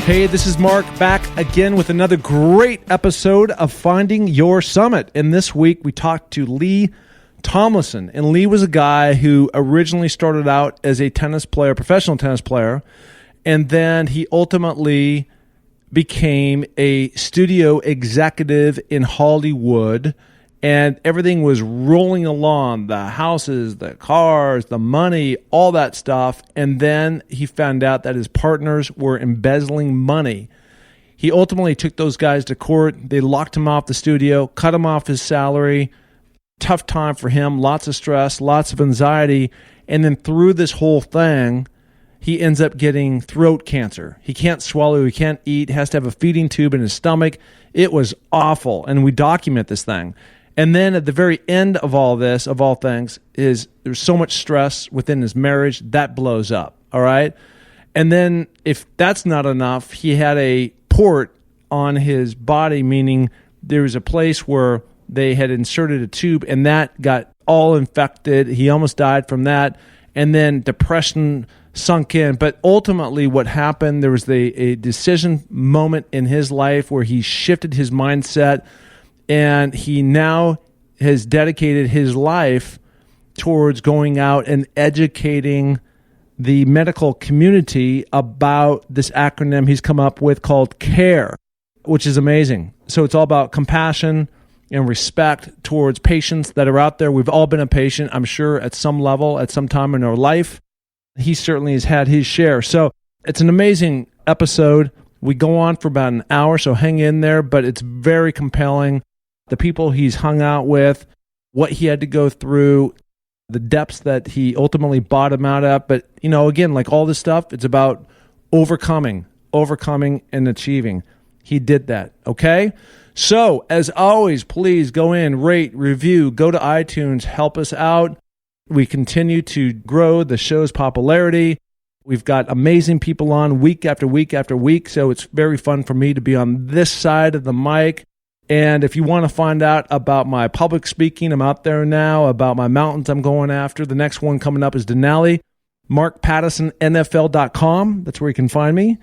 Hey, this is Mark back again with another great episode of Finding Your Summit. And this week we talked to Lee Tomlinson. And Lee was a guy who originally started out as a tennis player, professional tennis player, and then he ultimately became a studio executive in Hollywood, and everything was rolling along, the houses, the cars, the money, all that stuff. And then he found out that his partners were embezzling money. He ultimately took those guys to court. They locked him off the studio, cut him off his salary. Tough time for him, lots of stress, lots of anxiety. And then through this whole thing, he ends up getting throat cancer. He can't swallow, he can't eat, has to have a feeding tube in his stomach. It was awful. And we document this thing. And then at the very end of all this, of all things, is there's so much stress within his marriage, that blows up, all right? And then if that's not enough, he had a port on his body, meaning there was a place where they had inserted a tube, and that got all infected. He almost died from that. And then depression sunk in. But ultimately what happened, there was a decision moment in his life where he shifted his mindset, and he now has dedicated his life towards going out and educating the medical community about this acronym he's come up with called CARE, which is amazing. So it's all about compassion and respect towards patients that are out there. We've all been a patient, I'm sure, at some level, at some time in our life. He certainly has had his share. So it's an amazing episode. We go on for about an hour, so hang in there, but it's very compelling. The people he's hung out with, what he had to go through, the depths that he ultimately bottomed out at. But, you know, again, like all this stuff, it's about overcoming and achieving. He did that, okay? So, as always, please go in, rate, review, go to iTunes, help us out. We continue to grow the show's popularity. We've got amazing people on week after week after week, so it's very fun for me to be on this side of the mic. And if you want to find out about my public speaking, I'm out there now, about my mountains I'm going after. The next one coming up is Denali, markpattisonnfl.com. That's where you can find me.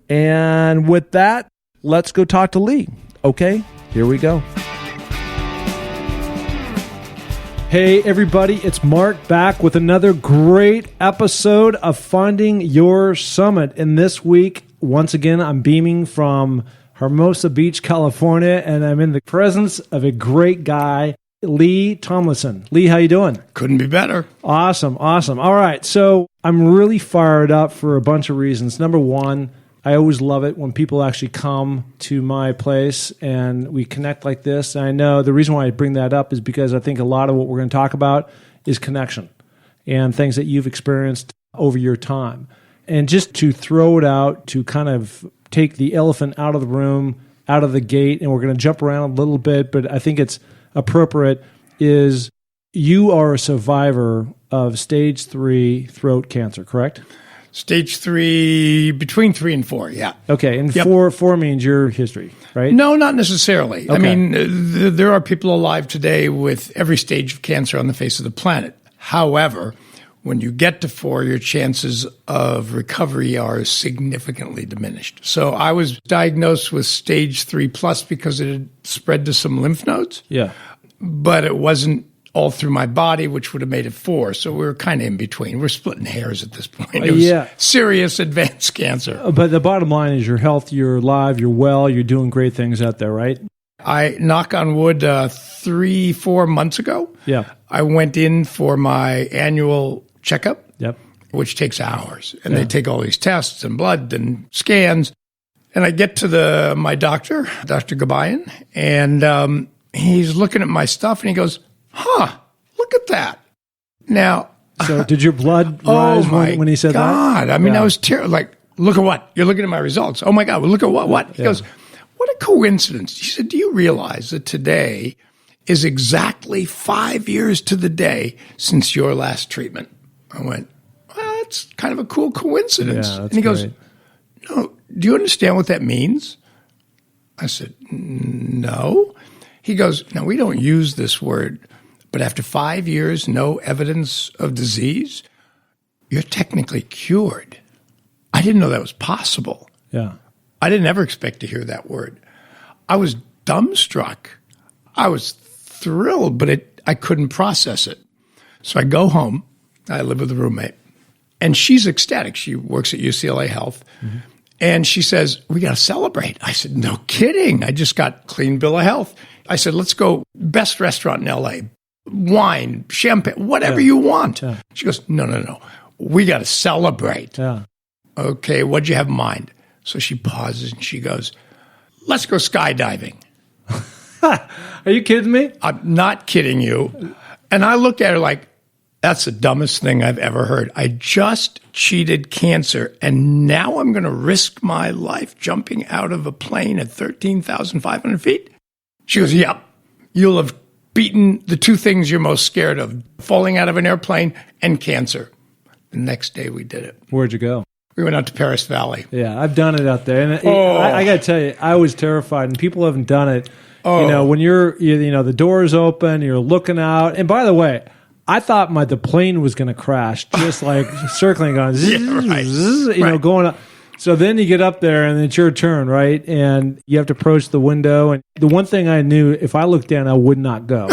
And with that, let's go talk to Lee. Okay, here we go. Hey, everybody, it's Mark back with another great episode of Finding Your Summit. And this week, once again, I'm beaming from Hermosa Beach, California, and I'm in the presence of a great guy, Lee Tomlinson. Lee, how you doing? Couldn't be better. Awesome. All right, so I'm really fired up for a bunch of reasons. Number one, I always love it when people actually come to my place and we connect like this. And I know the reason why I bring that up is because I think a lot of what we're going to talk about is connection and things that you've experienced over your time. And just to throw it out, to kind of take the elephant out of the room, out of the gate, and we're going to jump around a little bit, but I think it's appropriate, is you are a survivor of stage 3 throat cancer, correct? Stage 3, between 3 and 4, yeah. Okay, and 4 means your history, right? No, not necessarily. Okay. I mean, there are people alive today with every stage of cancer on the face of the planet. However, when you get to 4, your chances of recovery are significantly diminished. So I was diagnosed with stage 3+ because it had spread to some lymph nodes. Yeah. But it wasn't all through my body, which would have made it 4. So we're kind of in between. We're splitting hairs at this point. It was serious advanced cancer. But the bottom line is you're healthy, you're alive, you're well, you're doing great things out there, right? I, knock on wood, 3-4 months ago, I went in for my annual checkup, which takes hours. And they take all these tests and blood and scans. And I get to my doctor, Dr. Gabayan, and he's looking at my stuff and he goes, look at that. Now, so did your blood rise when he said that? I mean, I was terrified. Like, look at what? You're looking at my results. Oh my God, well, look at what? He goes, what a coincidence. He said, do you realize that today is exactly 5 years to the day since your last treatment? I went, well, that's kind of a cool coincidence. Yeah, and he goes, no, do you understand what that means? I said, no. He goes, now, we don't use this word, but after 5 years, no evidence of disease, you're technically cured. I didn't know that was possible. Yeah. I didn't ever expect to hear that word. I was dumbstruck. I was thrilled, but I couldn't process it. So I go home. I live with a roommate. And she's ecstatic. She works at UCLA Health. Mm-hmm. And she says, we got to celebrate. I said, no kidding. I just got clean bill of health. I said, let's go best restaurant in LA. Wine, champagne, whatever you want. Yeah. She goes, no. We got to celebrate. Yeah. Okay, what'd you have in mind? So she pauses and she goes, let's go skydiving. Are you kidding me? I'm not kidding you. And I looked at her like, that's the dumbest thing I've ever heard. I just cheated cancer, and now I'm going to risk my life jumping out of a plane at 13,500 feet? She goes, yep. You'll have beaten the two things you're most scared of, falling out of an airplane and cancer. The next day we did it. Where'd you go? We went out to Paris Valley. Yeah, I've done it out there. And I got to tell you, I was terrified, and people haven't done it. Oh. You know, when the door is open, you're looking out. And by the way, I thought the plane was going to crash, just like circling on, going up. So then you get up there, and it's your turn, right? And you have to approach the window. And the one thing I knew, if I looked down, I would not go.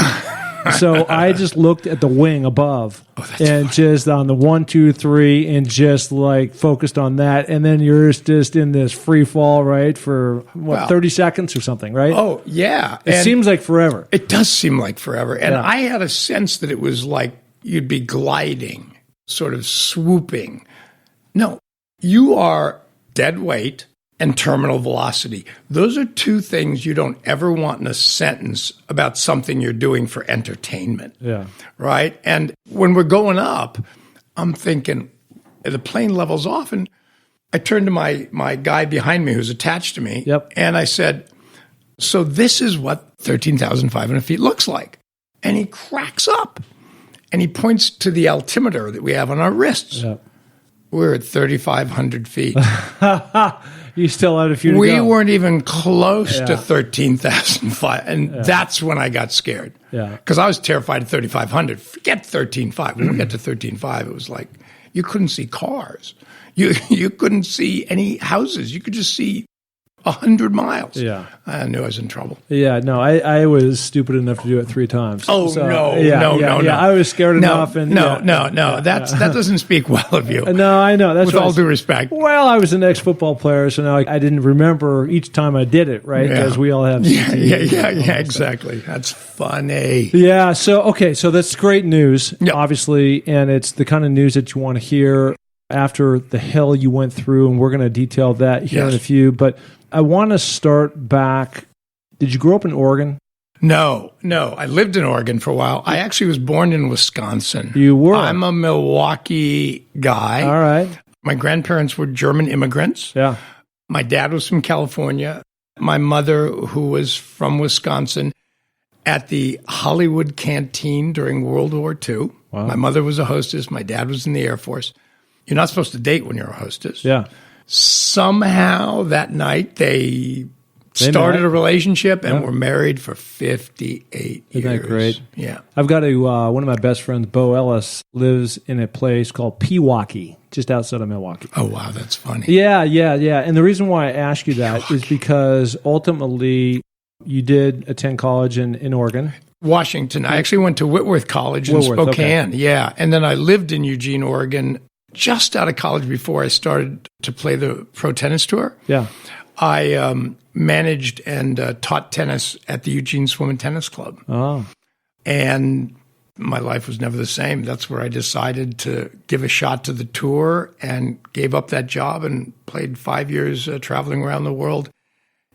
So I just looked at the wing above and just on the 1, 2, 3 and just like focused on that. And then you're just in this free fall, right? For 30 seconds or something, right? Oh, yeah. It seems like forever. It does seem like forever. And I had a sense that it was like you'd be gliding, sort of swooping. No, you are dead weight and terminal velocity. Those are two things you don't ever want in a sentence about something you're doing for entertainment. Yeah. Right? And when we're going up, I'm thinking, the plane levels off, and I turned to my guy behind me who's attached to me, and I said, so this is what 13,500 feet looks like. And he cracks up, and he points to the altimeter that we have on our wrists. Yep. We're at 3,500 feet. You still had a few to We go. weren't even close to 13,005. And that's when I got scared. Yeah. Because I was terrified of 3,500. Forget 13,500. When we got to 13,500, it was like you couldn't see cars. You couldn't see any houses. You could just see 100 miles. Yeah. I knew I was in trouble. Yeah, no, I was stupid enough to do it 3 times. Oh, so, no. I was scared enough. No. That doesn't speak well of you. No, I know. That's with all due respect. Well, I was an ex-football player, so now I didn't remember each time I did it, right? Because we all have Yeah, exactly. That's funny. Yeah, so that's great news, obviously, and it's the kind of news that you want to hear after the hell you went through, and we're going to detail that here in a few, but I want to start back. Did you grow up in Oregon? No. I lived in Oregon for a while. I actually was born in Wisconsin. You were? I'm a Milwaukee guy. All right. My grandparents were German immigrants. Yeah. My dad was from California. My mother, who was from Wisconsin, at the Hollywood Canteen during World War II. Wow. My mother was a hostess. My dad was in the Air Force. You're not supposed to date when you're a hostess. Yeah. Somehow that night they started a relationship and were married for 58 years. Isn't that great? Yeah. I've got one of my best friends, Bo Ellis, lives in a place called Pewaukee, just outside of Milwaukee. Oh, wow. That's funny. Yeah. And the reason why I ask you that is because ultimately you did attend college in Oregon. Washington. I actually went to Whitworth College in Spokane. Okay. Yeah. And then I lived in Eugene, Oregon, just out of college before I started to play the pro tennis tour. Yeah. I managed and taught tennis at the Eugene Swim and Tennis Club. Oh. And my life was never the same. That's where I decided to give a shot to the tour and gave up that job and played 5 years traveling around the world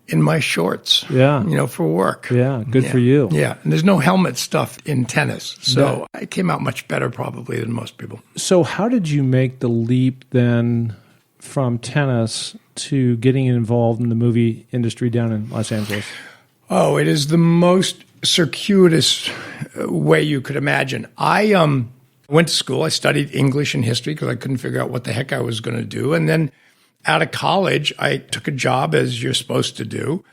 in my shorts, for work. Yeah, good for you. Yeah, and there's no helmet stuff in tennis, so I came out much better probably than most people. So how did you make the leap then from tennis to getting involved in the movie industry down in Los Angeles? Oh, it is the most circuitous way you could imagine. I went to school. I studied English and history because I couldn't figure out what the heck I was going to do, and then out of college, I took a job as you're supposed to do.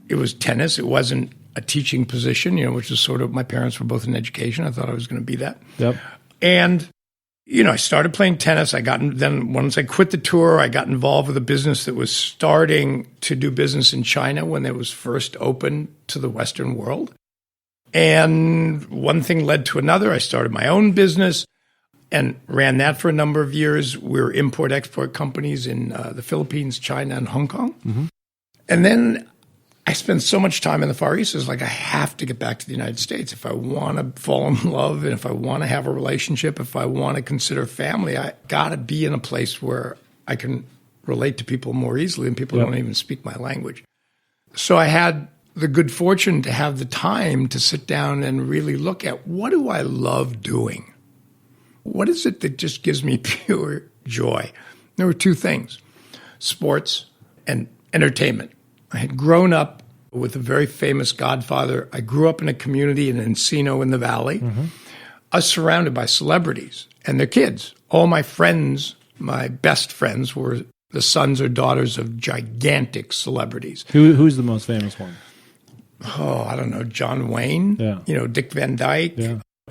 It was tennis. It wasn't a teaching position, which is sort of, my parents were both in education. I thought I was going to be that. Yep. And I started playing tennis. Then once I quit the tour, I got involved with a business that was starting to do business in China when it was first open to the Western world. And one thing led to another. I started my own business and ran that for a number of years. We were import-export companies in the Philippines, China, and Hong Kong. Mm-hmm. And then I spent so much time in the Far East, it's like I have to get back to the United States. If I want to fall in love and if I want to have a relationship, if I want to consider family, I got to be in a place where I can relate to people more easily and people don't even speak my language. So I had the good fortune to have the time to sit down and really look at what do I love doing? What is it that just gives me pure joy? There were two things, sports and entertainment. I had grown up with a very famous godfather. I grew up in a community in Encino in the Valley. Mm-hmm. I was surrounded by celebrities and their kids. All my friends, my best friends, were the sons or daughters of gigantic celebrities. Who's the most famous one? Oh, I don't know. John Wayne, Dick Van Dyke,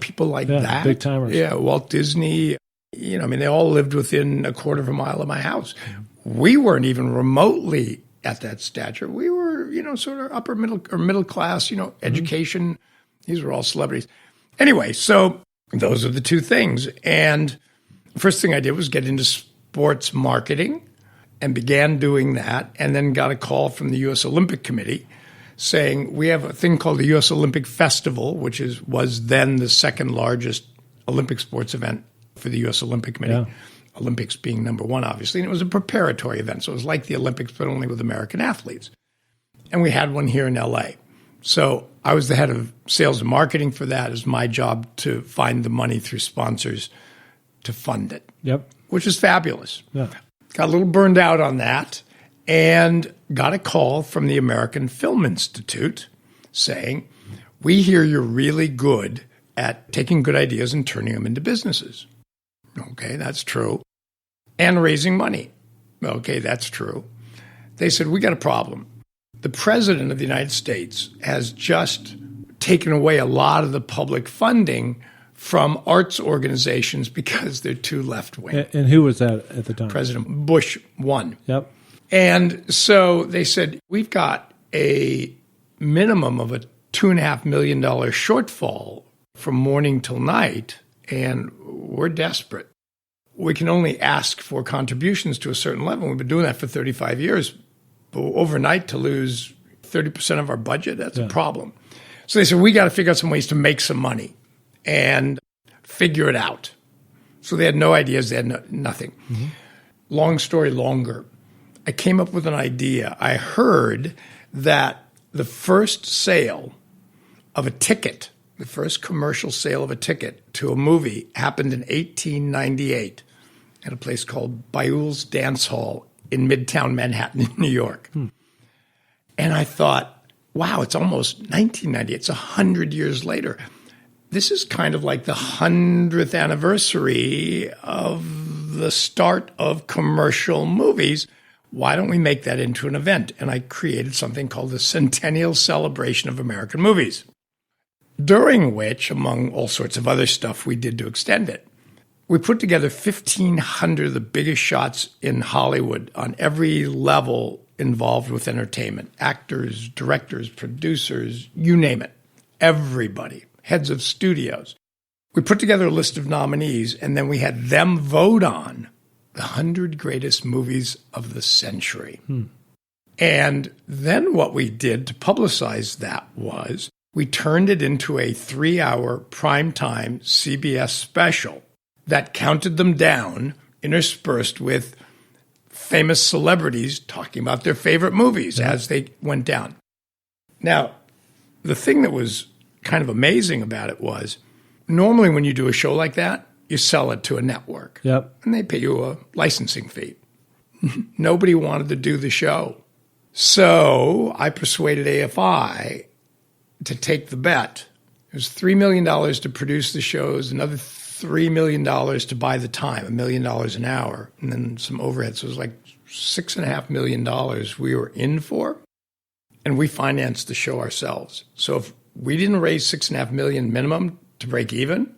people like that. Big timers. Yeah, Walt Disney. They all lived within a quarter of a mile of my house. We weren't even remotely at that stature. We were, sort of upper middle class, education. These were all celebrities. Anyway, so those are the two things. And the first thing I did was get into sports marketing and began doing that, and then got a call from the U.S. Olympic Committee saying we have a thing called the U.S. Olympic Festival, which was then the second largest Olympic sports event for the U.S. Olympic Committee. Yeah. Olympics being number one, obviously. And it was a preparatory event. So it was like the Olympics, but only with American athletes. And we had one here in L.A. So I was the head of sales and marketing for that. It was my job to find the money through sponsors to fund it. Yep. Which is fabulous. Yeah. Got a little burned out on that and got a call from the American Film Institute saying, we hear you're really good at taking good ideas and turning them into businesses. Okay, that's true. And raising money. Okay, that's true. They said, we got a problem. The president of the United States has just taken away a lot of the public funding from arts organizations because they're too left-wing. And who was that at the time? President Bush won. Yep. And so they said, we've got a minimum of a $2.5 million shortfall from morning till night, and we're desperate. We can only ask for contributions to a certain level. We've been doing that for 35 years. But overnight to lose 30% of our budget, that's a problem. So they said, we got to figure out some ways to make some money and figure it out. So they had no ideas. They had nothing. Mm-hmm. Long story longer. I came up with an idea. I heard that the first sale of a ticket, the first commercial sale of a ticket to a movie happened in 1898 at a place called Bayou's Dance Hall in Midtown Manhattan, New York. And I thought, wow, it's almost 1990. It's 100 years later. This is kind of like the 100th anniversary of the start of commercial movies. Why don't we make that into an event? And I created something called the Centennial Celebration of American Movies, during which, among all sorts of other stuff we did to extend it, we put together 1,500 of the biggest shots in Hollywood on every level involved with entertainment. Actors, directors, producers, you name it. Everybody. Heads of studios. We put together a list of nominees, and then we had them vote on the 100 greatest movies of the century. And then what we did to publicize that was we turned it into a 3-hour primetime CBS special that counted them down, interspersed with famous celebrities talking about their favorite movies as they went down. Now, the thing that was kind of amazing about it was, normally when you do a show like that, you sell it to a network. Yep. And they pay you a licensing fee. Nobody wanted to do the show. So I persuaded AFI to take the bet. It was $3 million to produce the shows, another $3 million to buy the time, $1 million an hour, and then some overhead. So it was like $6.5 million we were in for, and we financed the show ourselves. So if we didn't raise $6.5 million minimum to break even,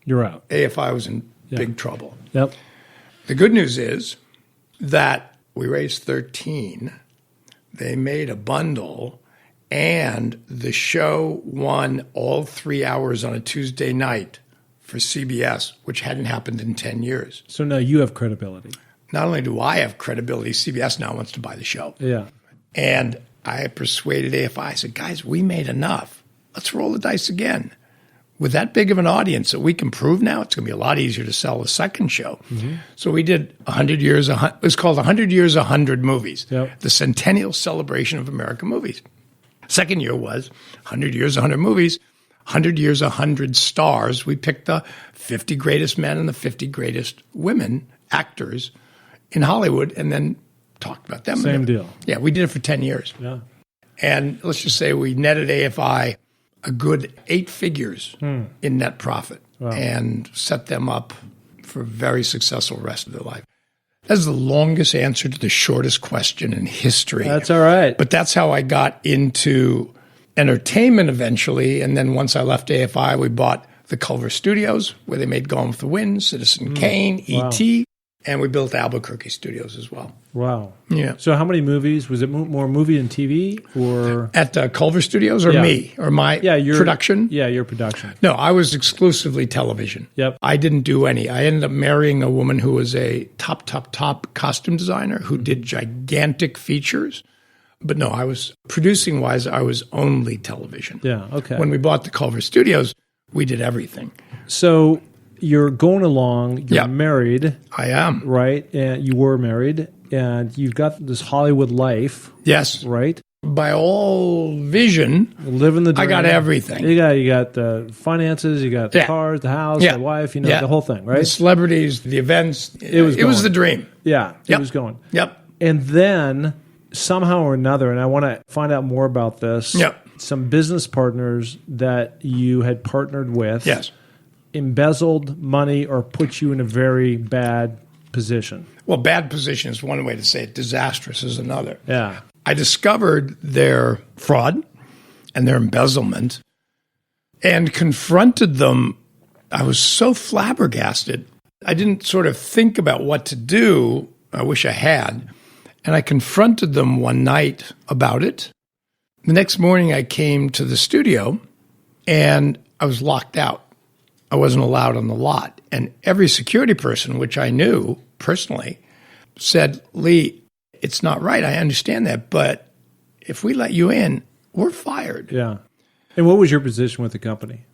you're out. AFI was in big trouble. Yep. The good news is that we raised 13. They made a bundle, and the show won all 3 hours on a Tuesday night for CBS, which hadn't happened in 10 years. So now you have credibility. Not only do I have credibility, CBS now wants to buy the show. Yeah. And I persuaded AFI. I said, guys, we made enough. Let's roll the dice again. With that big of an audience that we can prove now, it's going to be a lot easier to sell a second show. Mm-hmm. So we did 100 years, it was called 100 Years, 100 Movies, the centennial celebration of American movies. Second year was 100 Years, 100 Movies, 100 Years, 100 Stars. We picked the 50 greatest men and the 50 greatest women actors in Hollywood and then talked about them. Same deal. Yeah, we did it for 10 years. Yeah. And let's just say we netted AFI a good 8 figures in net profit and set them up for a very successful rest of their life. That's the longest answer to the shortest question in history. That's all right. But that's how I got into entertainment eventually. And then once I left AFI, we bought the Culver Studios, where they made Gone with the Wind, Citizen Kane, E.T., and we built Albuquerque Studios as well. Wow. Yeah. So how many movies? Was it more movie and TV? Or at Culver Studios or me? Or my production? Yeah, your production. No, I was exclusively television. Yep. I didn't do any. I ended up marrying a woman who was a top costume designer who did gigantic features. But no, I was producing-wise, I was only television. Yeah, okay. When we bought the Culver Studios, we did everything. So you're going along, you're married. I am. Right? And you were married, and you've got this Hollywood life. Yes. Right? By all vision, living the dream. I got everything. You got the finances, you got the cars, the house, the wife, the whole thing, right? The celebrities, the events. It was the dream. Yeah, it was going. Yep. And then somehow or another, and I want to find out more about this. Yep. Some business partners that you had partnered with. Yes. Embezzled money or put you in a very bad position. Well, bad position is one way to say it. Disastrous is another. Yeah. I discovered their fraud and their embezzlement and confronted them. I was so flabbergasted. I didn't sort of think about what to do. I wish I had. And I confronted them one night about it. The next morning I came to the studio and I was locked out. I wasn't allowed on the lot. And every security person, which I knew personally, said, Lee, it's not right. I understand that. But if we let you in, we're fired. Yeah. And what was your position with the company?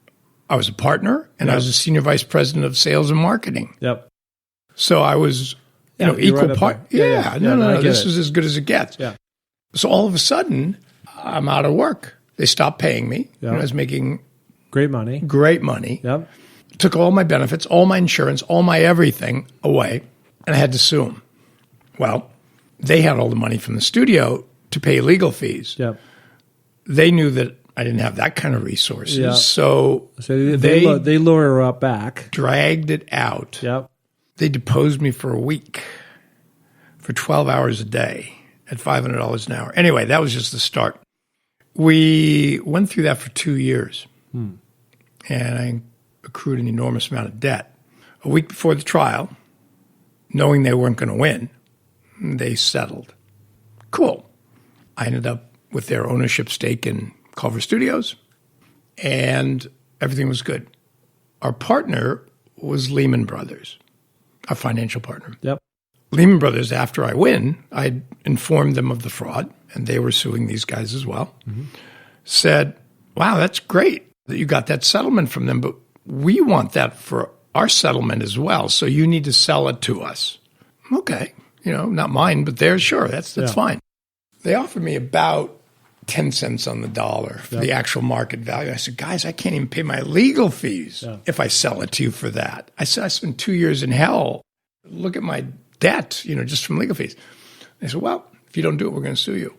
I was a partner and I was a senior vice president of sales and marketing. Yep. So I was, equal right part. Yeah. No. This is as good as it gets. Yeah. So all of a sudden, I'm out of work. They stopped paying me. Yep. I was making great money. Yep. Took all my benefits, all my insurance, all my everything away, and I had to sue them. Well, they had all the money from the studio to pay legal fees. Yep. They knew that I didn't have that kind of resources, yep. so they lawyer up back, dragged it out. Yep. They deposed me for a week, for 12 hours a day at $500 an hour. Anyway, that was just the start. We went through that for 2 years, and I accrued an enormous amount of debt. A week before the trial, knowing they weren't going to win, they settled. Cool. I ended up with their ownership stake in Culver Studios, and everything was good. Our partner was Lehman Brothers, our financial partner. Yep. Lehman Brothers, after I win, I informed them of the fraud, and they were suing these guys as well, said, wow, that's great that you got that settlement from them, but we want that for our settlement as well, so you need to sell it to us. Okay, not mine, but theirs, sure, that's fine. They offered me about 10 cents on the dollar for the actual market value. I said, guys, I can't even pay my legal fees if I sell it to you for that. I said, I spent 2 years in hell. Look at my debt, just from legal fees. They said, well, if you don't do it, we're going to sue you.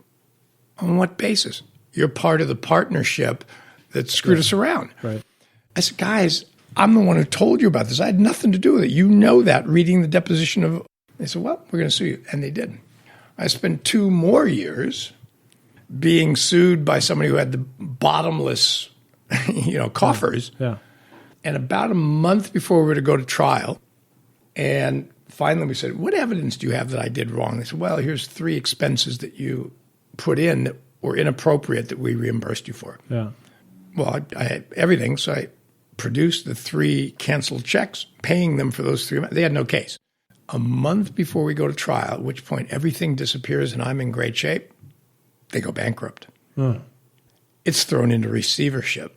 On what basis? You're part of the partnership that screwed us around. Right. I said, guys, I'm the one who told you about this. I had nothing to do with it. You know that, reading the deposition of... They said, well, we're going to sue you. And they did. I spent 2 more years being sued by somebody who had the bottomless, coffers. Yeah. And about a month before we were to go to trial, And finally we said, what evidence do you have that I did wrong? They said, well, here's 3 expenses that you put in that were inappropriate that we reimbursed you for. Yeah. Well, I had everything, so I produced the 3 canceled checks, paying them for those 3 months. They had no case. A month before we go to trial, at which point everything disappears and I'm in great shape, they go bankrupt. It's thrown into receivership.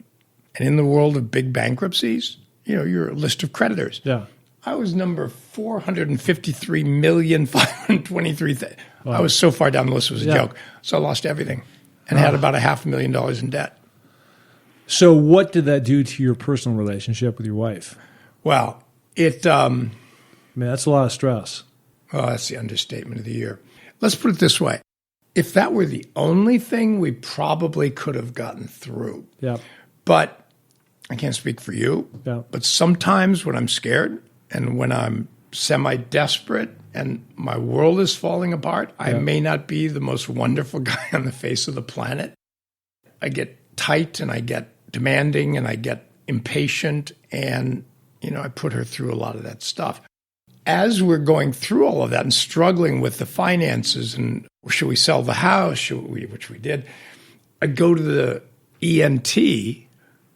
And in the world of big bankruptcies, you're a list of creditors. Yeah. I was number 453,523,000. Wow. I was so far down the list, it was a joke. So I lost everything and had about $500,000 in debt. So what did that do to your personal relationship with your wife? Well, it... that's a lot of stress. Oh, that's the understatement of the year. Let's put it this way. If that were the only thing, we probably could have gotten through. Yeah. But I can't speak for you. Yeah. But sometimes when I'm scared and when I'm semi-desperate and my world is falling apart, I may not be the most wonderful guy on the face of the planet. I get tight and I get demanding and I get impatient and, I put her through a lot of that stuff. As we're going through all of that and struggling with the finances and should we sell the house, which we did, I'd go to the ENT,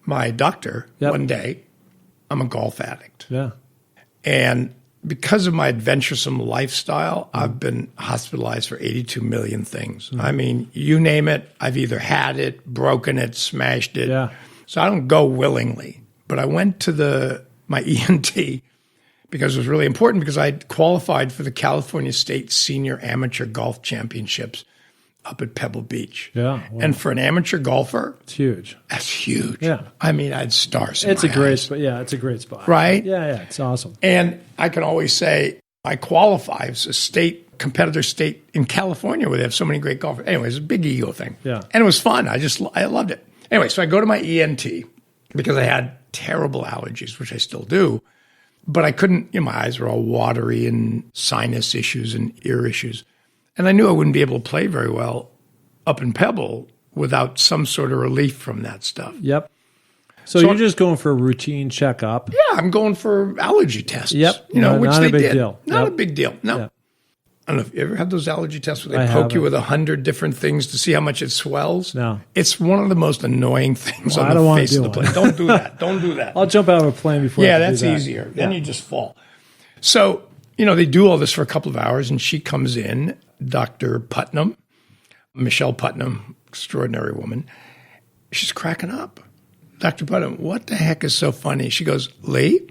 my doctor, one day. I'm a golf addict. Yeah. And because of my adventuresome lifestyle, I've been hospitalized for 82 million things. I mean, you name it, I've either had it, broken it, smashed it. Yeah. So I don't go willingly. But I went to my ENT because it was really important because I qualified for the California State Senior Amateur Golf Championships up at Pebble Beach. Yeah. Wow. And for an amateur golfer, it's huge. That's huge. Yeah. I mean, I had stars in It's my a great eyes. spot. Yeah, it's a great spot. Right? Yeah, it's awesome. And I can always say I qualify as a state competitor state in California where they have so many great golfers. Anyway, it's a big ego thing. Yeah. And it was fun. I loved it. Anyway, so I go to my ENT because I had terrible allergies, which I still do. But I couldn't, my eyes were all watery and sinus issues and ear issues. And I knew I wouldn't be able to play very well up in Pebble without some sort of relief from that stuff. Yep. So you're just going for a routine checkup. Yeah, I'm going for allergy tests. Yep. Which not they a big did. deal. Not a big deal. No. Yep. I don't know if you ever had those allergy tests where they poke you with 100 different things to see how much it swells. No. It's one of the most annoying things on I don't the want face to of do the planet. Don't do that. Don't do that. I'll jump out of a plane before I that's do that. easier. Then you just fall. So, they do all this for a couple of hours, and she comes in, Dr. Putnam, Michelle Putnam, extraordinary woman. She's cracking up. Dr. Putnam, what the heck is so funny? She goes, Lee,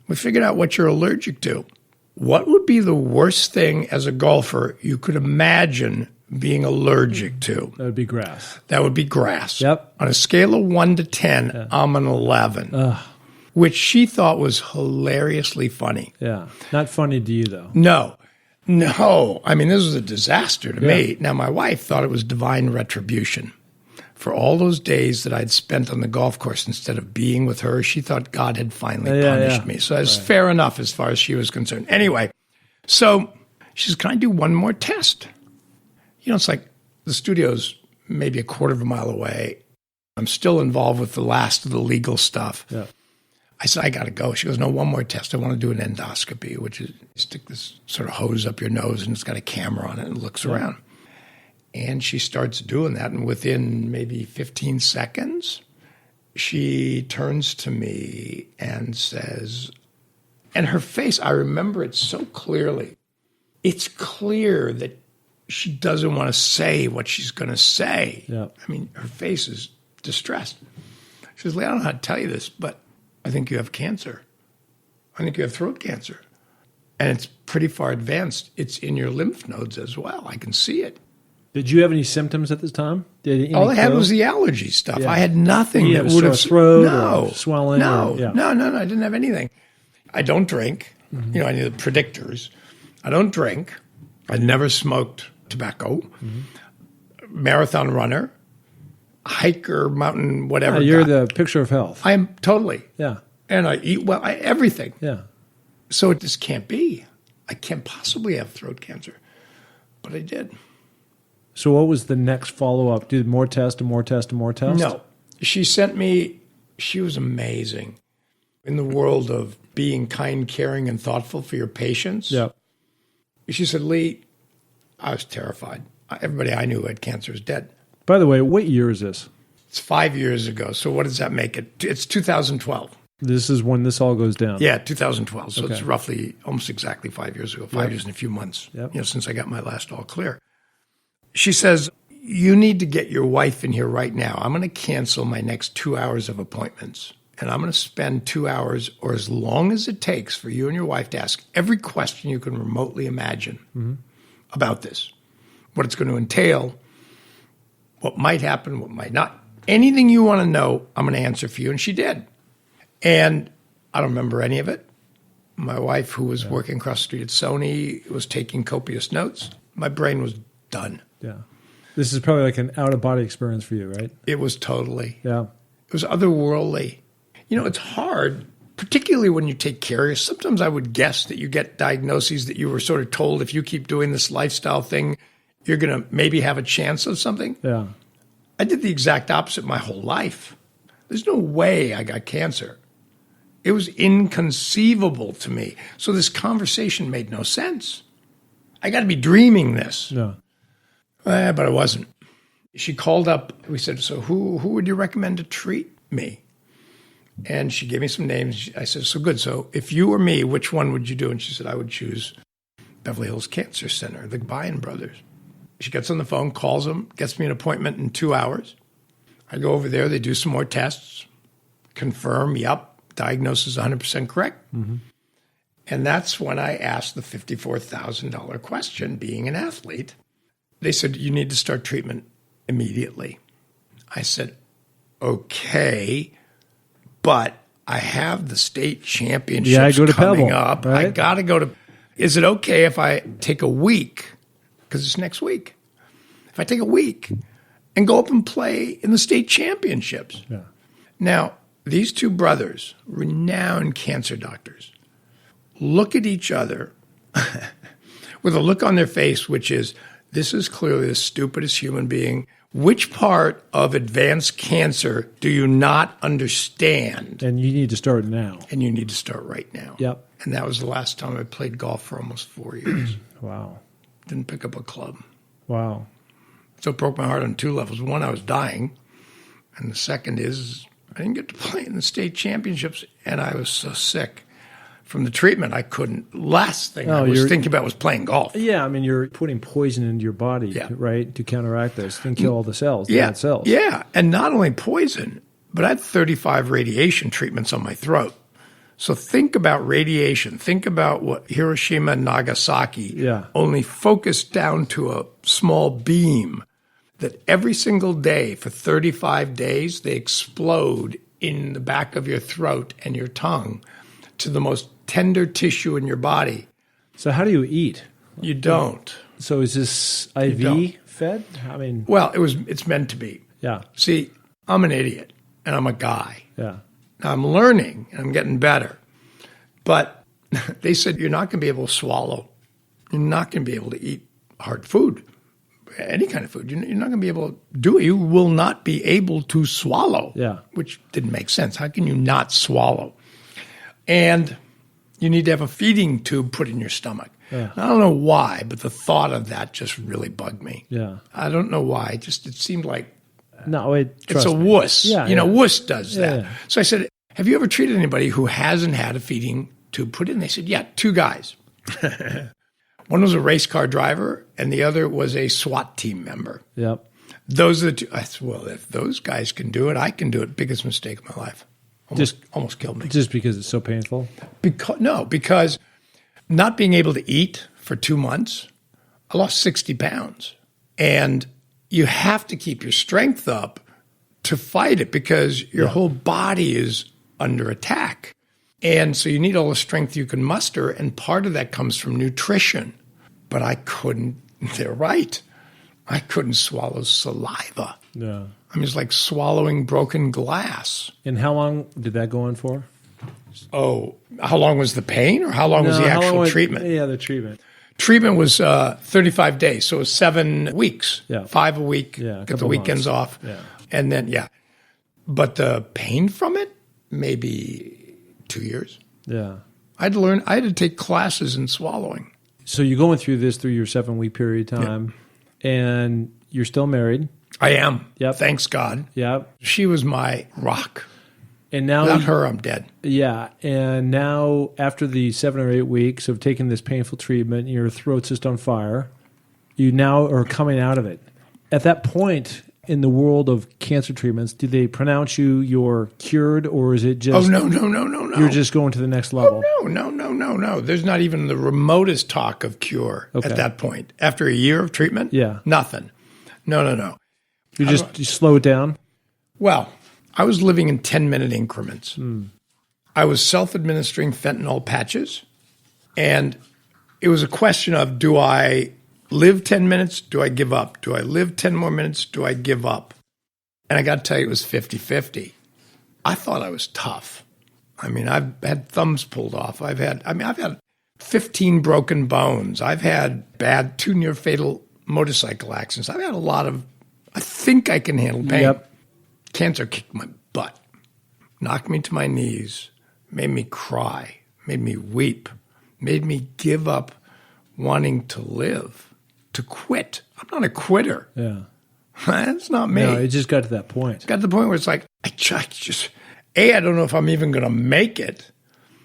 we figured out what you're allergic to. What would be the worst thing as a golfer you could imagine being allergic to? That would be grass. That would be grass. Yep. On a scale of 1 to 10, I'm an 11, which she thought was hilariously funny. Yeah. Not funny to you, though. No. I mean, this was a disaster to me. Now, my wife thought it was divine retribution. For all those days that I'd spent on the golf course instead of being with her, she thought God had finally punished me. So that's fair enough as far as she was concerned. Anyway, so she says, can I do one more test? It's like the studio's maybe a quarter of a mile away. I'm still involved with the last of the legal stuff. Yeah. I said, I got to go. She goes, no, one more test. I want to do an endoscopy, which is you stick this sort of hose up your nose and it's got a camera on it and it looks around. And she starts doing that, and within maybe 15 seconds, she turns to me and says, and her face, I remember it so clearly. It's clear that she doesn't want to say what she's going to say. Yeah. I mean, her face is distressed. She says, Lee, I don't know how to tell you this, but I think you have cancer. I think you have throat cancer. And it's pretty far advanced. It's in your lymph nodes as well. I can see it. Did you have any symptoms at this time? All I had was the allergy stuff. Yeah. I had nothing that would have throat or swelling. No, I didn't have anything. I don't drink. I need the predictors. I don't drink. I never smoked tobacco. Marathon runner, hiker, mountain, whatever. You're the picture of health. I am totally. Yeah. And I eat well. Everything. Yeah. So it just can't be. I can't possibly have throat cancer. But I did. So what was the next follow-up? Did more test and more test and more test? No. She sent me, she was amazing. in the world of being kind, caring, and thoughtful for your patients. Yep. She said, Lee, I was terrified. Everybody I knew who had cancer is dead. By the way, what year is this? It's 5 years ago. So what does that make it? It's 2012. This is when this all goes down. Yeah, 2012. So it's roughly almost exactly 5 years ago, 5 years and a few months, since I got my last all clear. She says, you need to get your wife in here right now. I'm going to cancel my next 2 hours of appointments. And I'm going to spend 2 hours or as long as it takes for you and your wife to ask every question you can remotely imagine about this, what it's going to entail, what might happen, what might not. Anything you want to know, I'm going to answer for you. And she did. And I don't remember any of it. My wife, who was working across the street at Sony, was taking copious notes. My brain was done. Yeah. This is probably like an out-of-body experience for you, right? It was totally. Yeah. It was otherworldly. You know, it's hard, particularly when you take care. Sometimes I would guess that you get diagnoses that you were sort of told if you keep doing this lifestyle thing, you're going to maybe have a chance of something. Yeah. I did the exact opposite my whole life. There's no way I got cancer. It was inconceivable to me. So this conversation made no sense. I got to be dreaming this. No. But I wasn't. She called up. We said, so who would you recommend to treat me? And she gave me some names. I said, so good. So if you or me, which one would you do? And she said, I would choose Beverly Hills Cancer Center, the Bayan brothers. She gets on the phone, calls them, gets me an appointment in 2 hours. I go over there. They do some more tests, confirm, yep, diagnosis 100% correct. And that's when I asked the $54,000 question, being an athlete. They said, you need to start treatment immediately. I said, okay, but I have the state championships coming up. Right? I got to go to, is it okay if I take a week, because it's next week, if I take a week and go up and play in the state championships? Yeah. Now, these two brothers, renowned cancer doctors, look at each other with a look on their face, which is, this is clearly the stupidest human being. Which part of advanced cancer do you not understand? And you need to start now. And you need to start right now. Yep. And that was the last time I played golf for almost 4 years. Wow. Didn't pick up a club. Wow. So it broke my heart on two levels. One, I was dying. And the second is I didn't get to play in the state championships. And I was so sick from the treatment, I couldn't. Last thing I was thinking about was playing golf. Yeah, I mean, you're putting poison into your body, right, to counteract this and kill all the cells, the bad cells. Yeah, and not only poison, but I had 35 radiation treatments on my throat. So think about radiation. Think about what Hiroshima and Nagasaki, only focused down to a small beam that every single day for 35 days, they explode in the back of your throat and your tongue to the most tender tissue in your body. So how do you eat? You don't. So is this IV fed? I mean, well, it's meant to be. Yeah. See, I'm an idiot and I'm a guy. Yeah. Now I'm learning and I'm getting better. But they said you're not going to be able to swallow. You're not going to be able to eat hard food, any kind of food. You're not going to be able to do it. You will not be able to swallow. Yeah. Which didn't make sense. How can you not swallow? And you need to have a feeding tube put in your stomach. Yeah. I don't know why, but the thought of that just really bugged me. Yeah. I don't know why. It seemed like it's a wuss. Yeah, wuss does that. Yeah. So I said, have you ever treated anybody who hasn't had a feeding tube put in? They said, yeah, 2 guys. One was a race car driver, and the other was a SWAT team member. Yep. Those are the 2. I said, well, if those guys can do it, I can do it. Biggest mistake of my life. Almost killed me. Just because it's so painful? Because not being able to eat for 2 months, I lost 60 pounds. And you have to keep your strength up to fight it because your whole body is under attack. And so you need all the strength you can muster, and part of that comes from nutrition. But I couldn't, they're right, I couldn't swallow saliva. Yeah. I mean, it's like swallowing broken glass. And how long did that go on for? Oh, how long was the pain or how long was the actual treatment? Yeah, the treatment. Treatment was 35 days, so it was 7 weeks. Yeah. 5 a week, get the weekends off. Yeah. And then, but the pain from it, maybe 2 years. Yeah. I had to take classes in swallowing. So you're going through this through your 7-week period of time, and you're still married. I am. Yep. Thanks God. Yep. She was my rock. And now, without her, I'm dead. Yeah. And now, after the 7 or 8 weeks of taking this painful treatment, your throat's just on fire. You now are coming out of it. At that point in the world of cancer treatments, do they pronounce you're cured, or is it just... Oh, no. You're just going to the next level? Oh, no. There's not even the remotest talk of cure at that point. After a year of treatment? Yeah. Nothing. No. You slow it down? Well, I was living in 10-minute increments. I was self-administering fentanyl patches, and it was a question of, do I live 10 minutes? Do I give up? Do I live 10 more minutes? Do I give up? And I got to tell you, it was 50-50. I thought I was tough. I mean, I've had thumbs pulled off. I've had 15 broken bones. I've had bad 2 near-fatal motorcycle accidents. I've had a lot of, I think I can handle pain. Yep. Cancer kicked my butt, knocked me to my knees, made me cry, made me weep, made me give up wanting to live, to quit. I'm not a quitter. Yeah. That's not me. No, it just got to that point. Got to the point where it's like, I just, A, I don't know if I'm even going to make it.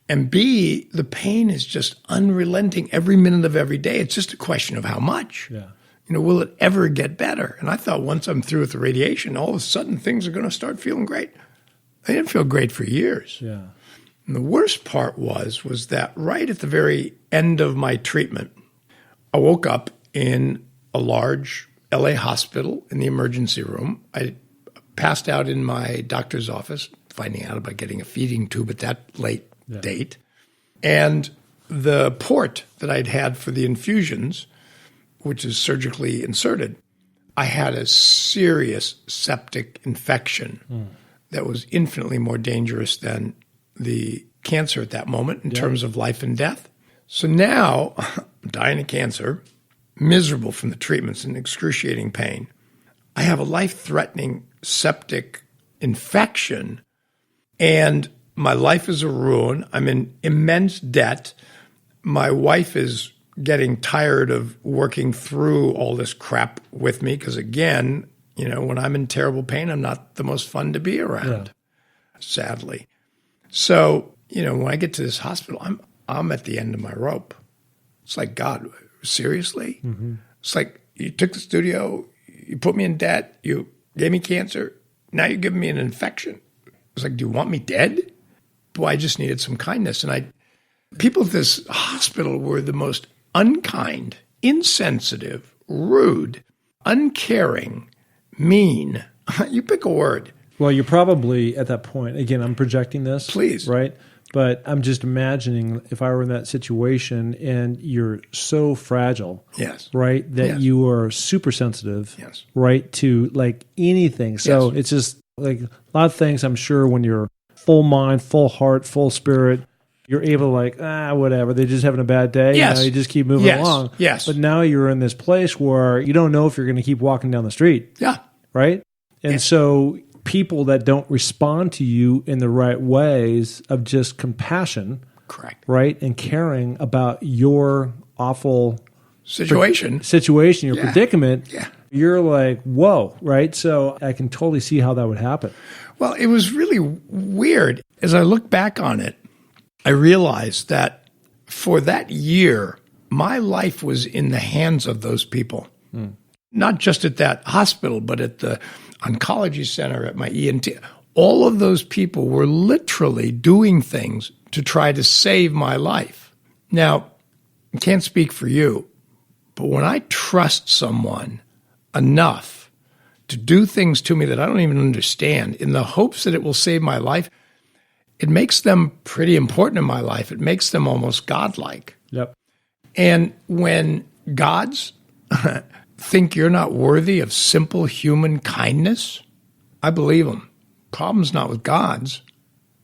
And B, the pain is just unrelenting every minute of every day. It's just a question of how much. Yeah. Will it ever get better? And I thought once I'm through with the radiation, all of a sudden things are going to start feeling great. They didn't feel great for years. Yeah. And the worst part was that right at the very end of my treatment, I woke up in a large LA hospital in the emergency room. I passed out in my doctor's office, finding out about getting a feeding tube at that late date. And the port that I'd had for the infusions, which is surgically inserted, I had a serious septic infection that was infinitely more dangerous than the cancer at that moment in terms of life and death. So now I'm dying of cancer, miserable from the treatments and excruciating pain. I have a life-threatening septic infection, and my life is a ruin. I'm in immense debt. My wife is getting tired of working through all this crap with me because, again, when I'm in terrible pain, I'm not the most fun to be around, sadly. So, when I get to this hospital, I'm at the end of my rope. It's like, God, seriously? Mm-hmm. It's like, you took the studio, you put me in debt, you gave me cancer, now you're giving me an infection. It's like, do you want me dead? Boy, I just needed some kindness. And people at this hospital were the most unkind, insensitive, rude, uncaring, mean. You pick a word. Well, you're probably at that point. Again, I'm projecting this. Please. Right? But I'm just imagining if I were in that situation and you're so fragile. Yes. Right? That you are super sensitive. Yes. Right? To like anything. So it's just like a lot of things, I'm sure, when you're full mind, full heart, full spirit, you're able to whatever. They're just having a bad day. Yes. You just keep moving along. Yes. But now you're in this place where you don't know if you're going to keep walking down the street. Yeah. Right? And so people that don't respond to you in the right ways of just compassion. Correct. Right? And caring about your awful situation, your predicament. Yeah. You're like, whoa, right? So I can totally see how that would happen. Well, it was really weird. As I look back on it, I realized that for that year, my life was in the hands of those people. Not just at that hospital, but at the oncology center, at my ENT. All of those people were literally doing things to try to save my life. Now, I can't speak for you, but when I trust someone enough to do things to me that I don't even understand in the hopes that it will save my life, it makes them pretty important in my life. It makes them almost godlike. Yep. And when gods think you're not worthy of simple human kindness, I believe them. Problem's not with gods.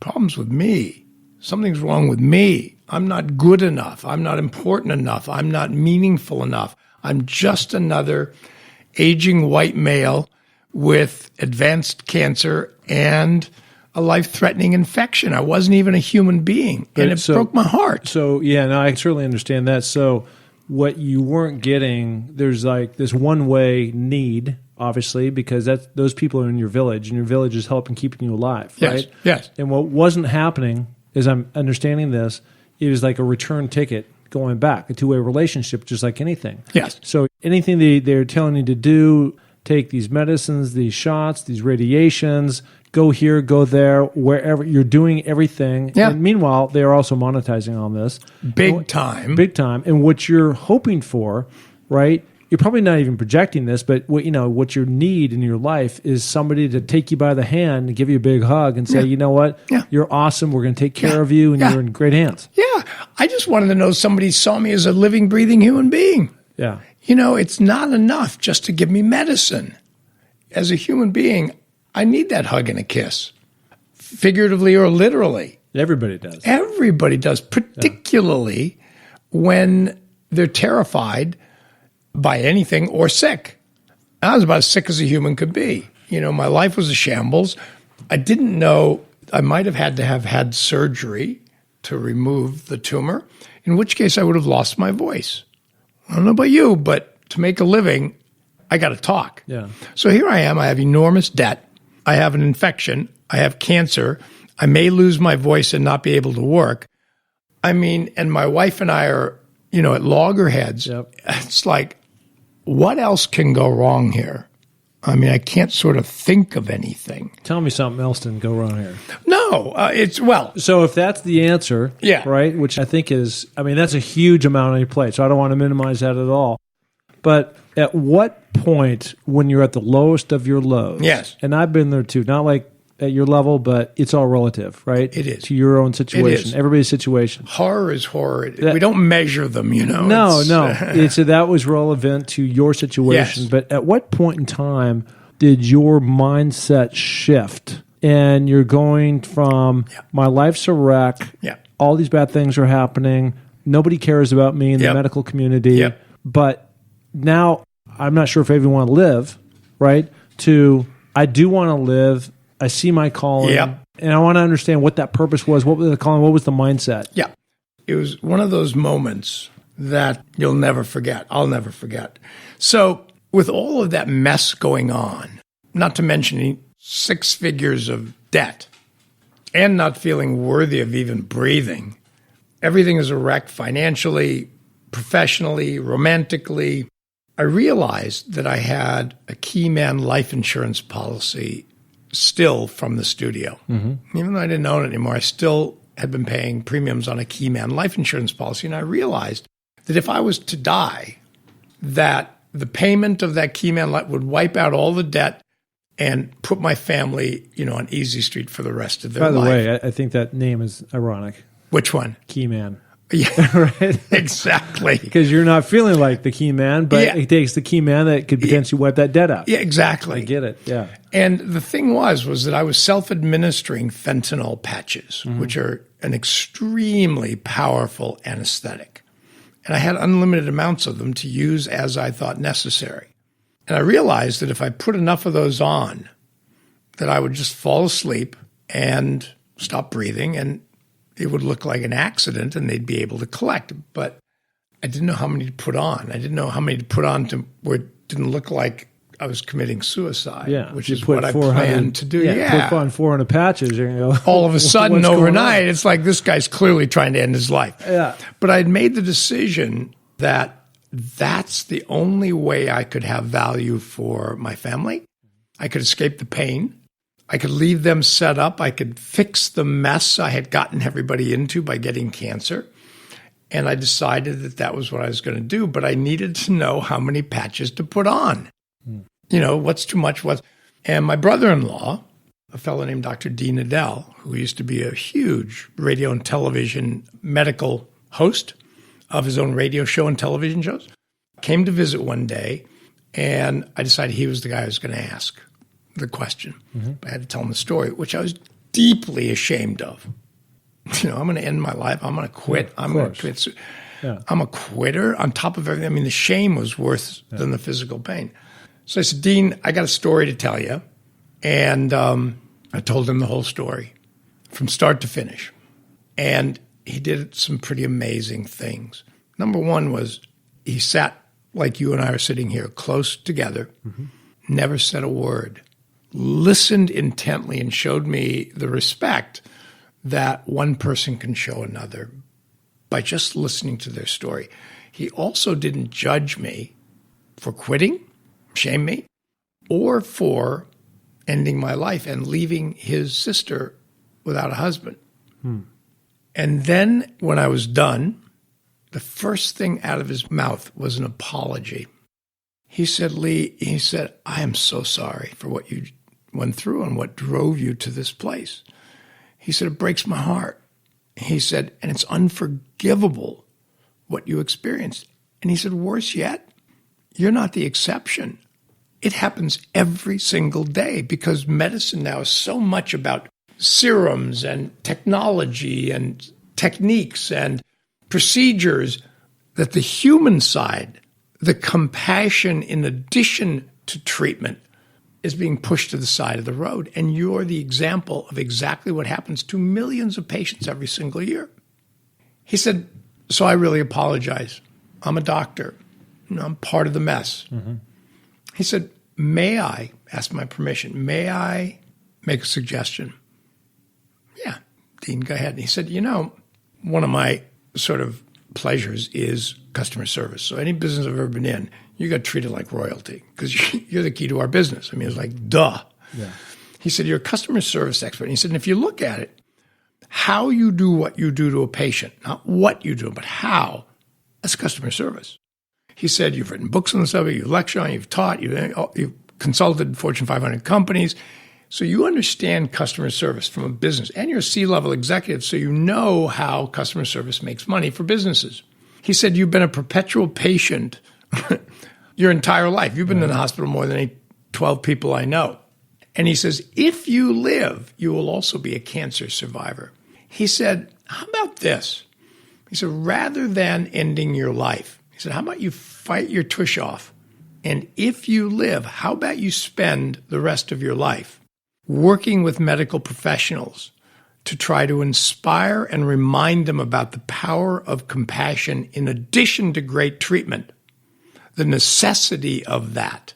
Problem's with me. Something's wrong with me. I'm not good enough. I'm not important enough. I'm not meaningful enough. I'm just another aging white male with advanced cancer and a life-threatening infection. I wasn't even a human being, and it broke my heart. So, yeah, no, I certainly understand that. So what you weren't getting, there's like this one-way need, obviously, because those people are in your village, and your village is helping keeping you alive, right? Yes. And what wasn't happening, as I'm understanding this, it was like a return ticket going back, a two-way relationship, just like anything. Yes. So anything they're telling you to do, take these medicines, these shots, these radiations, go here, go there, wherever. You're doing everything. Yeah. And meanwhile, they are also monetizing on this. Big time. Big time. And what you're hoping for, right, you're probably not even projecting this, but what you need in your life is somebody to take you by the hand and give you a big hug and say, you know what, you're awesome, we're going to take care of you, and you're in great hands. Yeah. I just wanted to know somebody saw me as a living, breathing human being. Yeah. It's not enough just to give me medicine. As a human being, I need that hug and a kiss, figuratively or literally. Everybody does. Everybody does, particularly when they're terrified by anything or sick. I was about as sick as a human could be. My life was a shambles. I didn't know I might have had surgery to remove the tumor, in which case I would have lost my voice. I don't know about you, but to make a living, I got to talk. Yeah. So here I am. I have enormous debt. I have an infection. I have cancer. I may lose my voice and not be able to work. And my wife and I are, at loggerheads. Yep. It's like, what else can go wrong here? I can't sort of think of anything. Tell me something else didn't go wrong here. No, So if that's the answer, right, which I think is, that's a huge amount on your plate, so I don't want to minimize that at all. But at what point, when you're at the lowest of your lows, and I've been there too, not like at your level, but it's all relative, right? It is. To your own situation, everybody's situation. Horror is horror. We don't measure them, No. That was relevant to your situation. Yes. But at what point in time did your mindset shift? And you're going from, my life's a wreck, all these bad things are happening, nobody cares about me in the medical community, but now I'm not sure if I even want to live, right? To, I do want to live, I see my calling, and I want to understand what that purpose was. What was the calling? What was the mindset? Yeah. It was one of those moments that you'll never forget. I'll never forget. So with all of that mess going on, not to mention 6 figures of debt and not feeling worthy of even breathing, everything is a wreck financially, professionally, romantically. I realized that I had a Keyman life insurance policy still from the studio. Mm-hmm. Even though I didn't own it anymore, I still had been paying premiums on a Keyman life insurance policy. And I realized that if I was to die, that the payment of that Keyman life would wipe out all the debt and put my family, on easy street for the rest of their life. By the way, I think that name is ironic. Which one? Keyman. Yeah, right. Exactly. Because you're not feeling like the key man, but it takes the key man that could potentially wipe that debt out. Yeah, exactly. I get it. Yeah. And the thing was that I was self-administering fentanyl patches, which are an extremely powerful anesthetic. And I had unlimited amounts of them to use as I thought necessary. And I realized that if I put enough of those on, that I would just fall asleep and stop breathing, and it would look like an accident and they'd be able to collect. But I didn't know how many to put on. I didn't know how many to put on to where it didn't look like I was committing suicide, which is what I planned to do. Put on 400 patches. You're gonna go, all of a sudden, overnight, it's like this guy's clearly trying to end his life. Yeah. But I'd made the decision that that's the only way I could have value for my family. I could escape the pain. I could leave them set up. I could fix the mess I had gotten everybody into by getting cancer. And I decided that that was what I was going to do. But I needed to know how many patches to put on. What's too much, And my brother-in-law, a fellow named Dr. Dean Adele, who used to be a huge radio and television medical host of his own radio show and television shows, came to visit one day. And I decided he was the guy I was going to ask the question. I had to tell him the story, which I was deeply ashamed of. I'm going to end my life. I'm going to quit. I'm going to quit. I'm a quitter on top of everything. The shame was worse than the physical pain. So I said, Dean, I got a story to tell you. And I told him the whole story from start to finish. And he did some pretty amazing things. Number one was he sat like you and I are sitting here, close together, never said a word, listened intently and showed me the respect that one person can show another by just listening to their story. He also didn't judge me for quitting, shame me, or for ending my life and leaving his sister without a husband. And then when I was done, the first thing out of his mouth was an apology. He said, Lee, I am so sorry for what you went through and what drove you to this place. He said, it breaks my heart. He said, and it's unforgivable what you experienced. And he said, worse yet, you're not the exception. It happens every single day because medicine now is so much about serums and technology and techniques and procedures that the human side, the compassion in addition to treatment, is being pushed to the side of the road. And you're the example of exactly what happens to millions of patients every single year. He said, so I really apologize. I'm a doctor. I'm part of the mess. He said, may I, ask my permission, may I make a suggestion? Yeah, Dean, go ahead. And he said, one of my sort of pleasures is customer service. So any business I've ever been in, you got treated like royalty because you're the key to our business. I mean, it's like, duh. Yeah. He said, you're a customer service expert. And he said, and if you look at it, how you do what you do to a patient, not what you do, but how, that's customer service. He said, you've written books on the subject, you've lectured on, you've taught, you've consulted Fortune 500 companies. So you understand customer service from a business, and you're a C-level executive, so you know how customer service makes money for businesses. He said, you've been a perpetual patient your entire life. You've been in the hospital more than 12 people I know. And he says, if you live, you will also be a cancer survivor. He said, how about this? He said, rather than ending your life, he said, how about you fight your tush off? And if you live, how about you spend the rest of your life working with medical professionals to try to inspire and remind them about the power of compassion in addition to great treatment, the necessity of that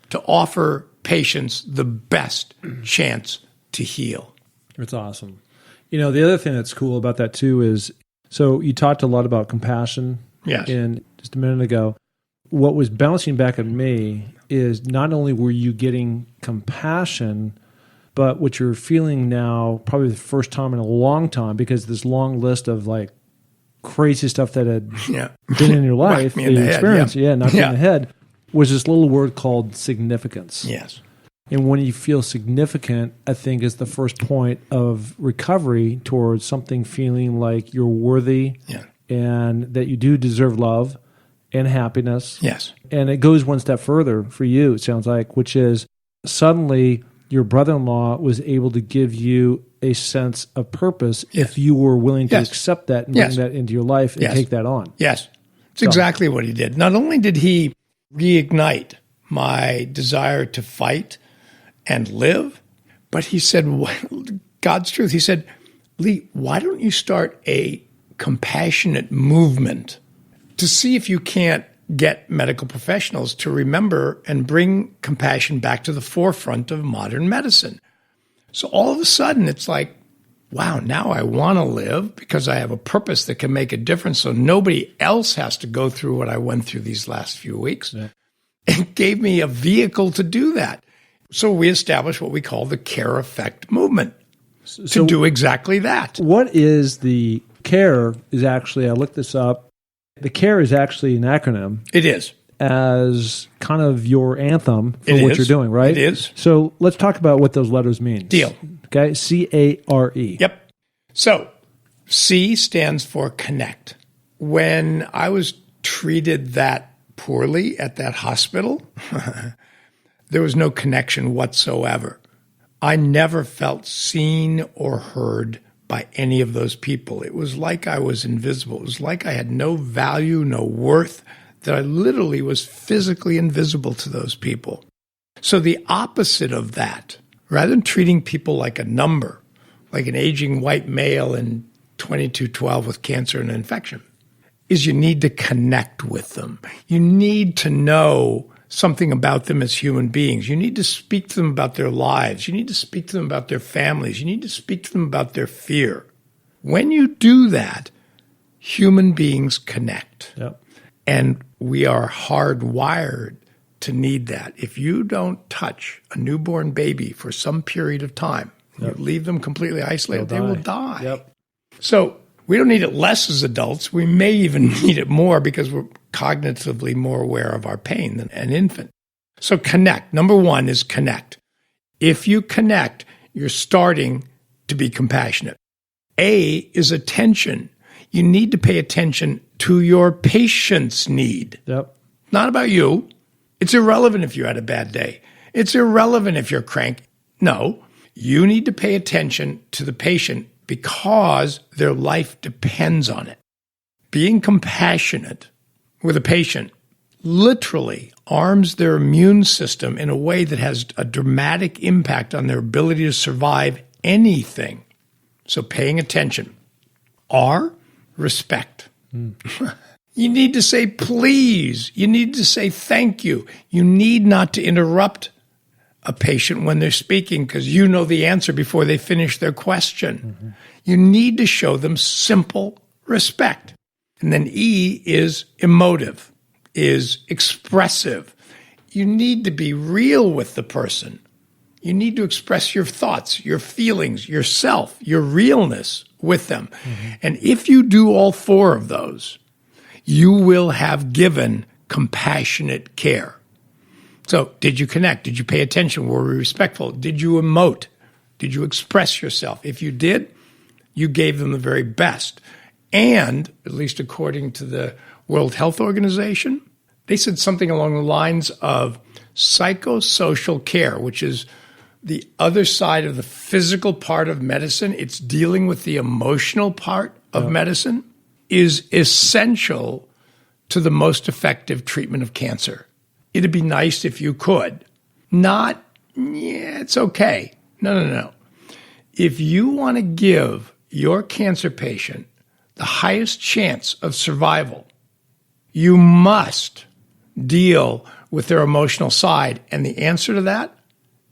to offer patients the best chance to heal. It's awesome. The other thing that's cool about that too is, so you talked a lot about compassion in just a minute ago. What was bouncing back at me is not only were you getting compassion, but what you're feeling now, probably the first time in a long time, because this long list of like crazy stuff that had been in your life, that you experienced, knocked you in the head, was this little word called significance. Yes. And when you feel significant, I think is the first point of recovery towards something feeling like you're worthy and that you do deserve love and happiness. Yes. And it goes one step further for you, it sounds like, which is suddenly your brother-in-law was able to give you a sense of purpose if you were willing to accept that and bring that into your life and take that on. Yes. It's exactly what he did. Not only did he reignite my desire to fight and live, but he said, God's truth, he said, Lee, why don't you start a compassionate movement to see if you can't get medical professionals to remember and bring compassion back to the forefront of modern medicine. So all of a sudden, it's like, wow, now I want to live because I have a purpose that can make a difference so nobody else has to go through what I went through these last few weeks. Yeah. It gave me a vehicle to do that. So we established what we call the Care Effect movement to do exactly that. What is the CARE is actually, I looked this up, the CARE is actually an acronym. It is. As kind of your anthem for what you're doing, right? It is. So let's talk about what those letters mean. Deal. Okay, C-A-R-E. Yep. So C stands for connect. When I was treated that poorly at that hospital, there was no connection whatsoever. I never felt seen or heard by any of those people. It was like I was invisible. It was like I had no value, no worth, that I literally was physically invisible to those people. So the opposite of that, rather than treating people like a number, like an aging white male in 2212 with cancer and infection, is you need to connect with them. You need to know something about them as human beings. You need to speak to them about their lives. You need to speak to them about their families. You need to speak to them about their fear. When you do that, human beings connect. Yep. And we are hardwired to need that. If you don't touch a newborn baby for some period of time, you leave them completely isolated, they will die. Yep. So we don't need it less as adults. We may even need it more because we're cognitively more aware of our pain than an infant. So connect. Number one is connect. If you connect, you're starting to be compassionate. A is attention. You need to pay attention to your patient's need. Yep. Not about you. It's irrelevant if you had a bad day. It's irrelevant if you're cranky. No, you need to pay attention to the patient because their life depends on it. Being compassionate with a patient literally arms their immune system in a way that has a dramatic impact on their ability to survive anything. So paying attention. R, respect. You need to say please. You need to say thank you. You need not to interrupt a patient when they're speaking because you know the answer before they finish their question. You need to show them simple respect. And then E is emotive, is expressive. You need to be real with the person. You need to express your thoughts, your feelings, yourself, your realness with them. And if you do all four of those, you will have given compassionate care. So did you connect? Did you pay attention? Were you respectful? Did you emote? Did you express yourself? If you did, you gave them the very best. And, at least according to the World Health Organization, they said something along the lines of psychosocial care, which is the other side of the physical part of medicine. It's dealing with the emotional part of medicine, is essential to the most effective treatment of cancer. It'd be nice if you could. Not, it's okay. No. If you want to give your cancer patient the highest chance of survival, you must deal with their emotional side. And the answer to that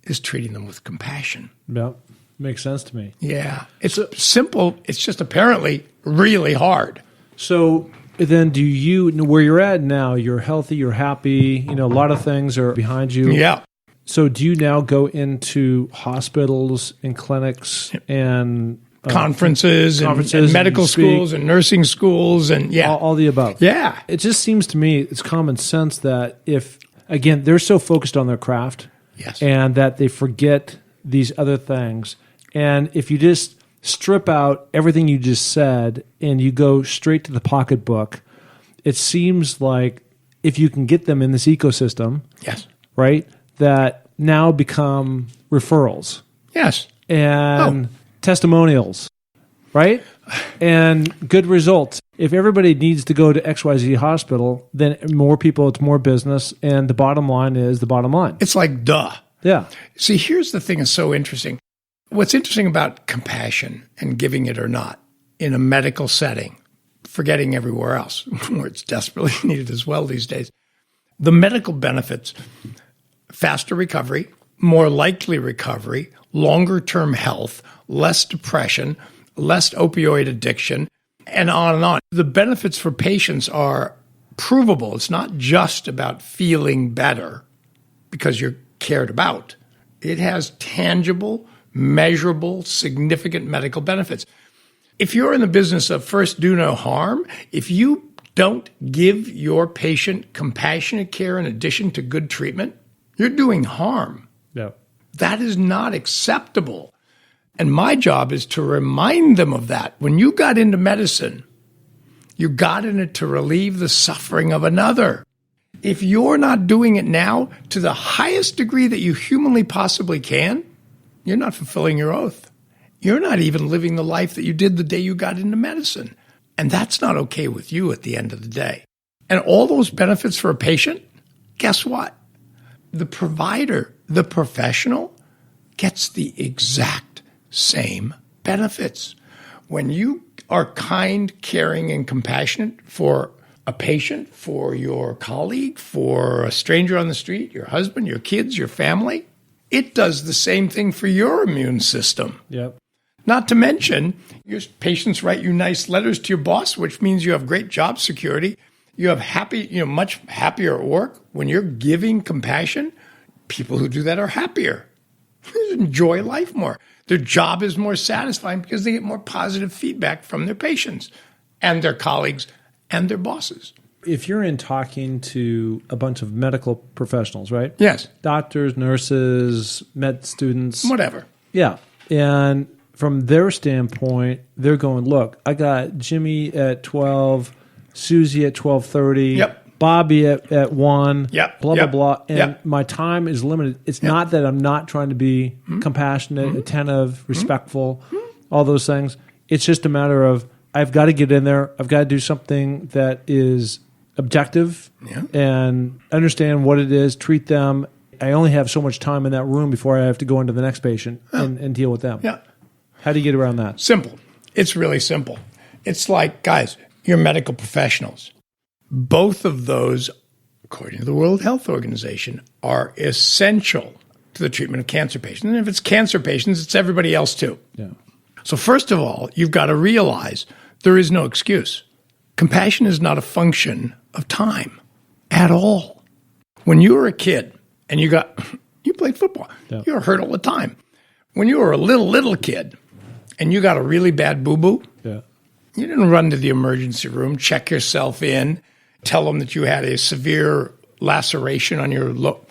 is treating them with compassion. Yep. Makes sense to me. Yeah. It's simple. It's just apparently really hard. So then do you, where you're at now, you're healthy, you're happy, a lot of things are behind you. Yeah. So do you now go into hospitals and clinics and conferences and medical schools and nursing schools and all the above? Yeah. It just seems to me it's common sense that if, again, they're so focused on their craft and that they forget these other things. And if you just strip out everything you just said and you go straight to the pocketbook, it seems like if you can get them in this ecosystem, right, that now become referrals. Yes. And testimonials, right? And good results. If everybody needs to go to XYZ hospital, then more people, it's more business, and the bottom line is the bottom line. It's like, duh. Yeah. See, here's the thing that's so interesting. What's interesting about compassion and giving it or not in a medical setting, forgetting everywhere else, where it's desperately needed as well these days, the medical benefits, faster recovery, more likely recovery, longer-term health, less depression, less opioid addiction, and on and on. The benefits for patients are provable. It's not just about feeling better because you're cared about. It has tangible, measurable, significant medical benefits. If you're in the business of first do no harm, if you don't give your patient compassionate care in addition to good treatment, you're doing harm. Yeah. That is not acceptable. And my job is to remind them of that. When you got into medicine, you got in it to relieve the suffering of another. If you're not doing it now to the highest degree that you humanly possibly can, you're not fulfilling your oath. You're not even living the life that you did the day you got into medicine. And that's not okay with you at the end of the day. And all those benefits for a patient, guess what? The provider, the professional, gets the exact same benefits. When you are kind, caring, and compassionate for a patient, for your colleague, for a stranger on the street, your husband, your kids, your family, it does the same thing for your immune system. Yep. Not to mention, your patients write you nice letters to your boss, which means you have great job security. You have much happier at work. When you're giving compassion, people who do that are happier. They enjoy life more. Their job is more satisfying because they get more positive feedback from their patients and their colleagues and their bosses. If you're in talking to a bunch of medical professionals, right? Yes. Doctors, nurses, med students. Whatever. Yeah. And from their standpoint, they're going, look, I got Jimmy at 12, Susie at 12:30. Yep. Bobby at 1, yep. blah, yep. blah, blah. And yep. my time is limited. It's not that I'm not trying to be compassionate, attentive, respectful, all those things. It's just a matter of I've got to get in there. I've got to do something that is objective and understand what it is, treat them. I only have so much time in that room before I have to go into the next patient and deal with them. Yeah. How do you get around that? Simple. It's really simple. It's like, guys, you're medical professionals. Both of those, according to the World Health Organization, are essential to the treatment of cancer patients. And if it's cancer patients, it's everybody else too. Yeah. So first of all, you've got to realize there is no excuse. Compassion is not a function of time at all. When you were a kid and you played football, you were hurt all the time. When you were a little kid and you got a really bad boo-boo, you didn't run to the emergency room, check yourself in, tell them that you had a severe laceration on your lobe.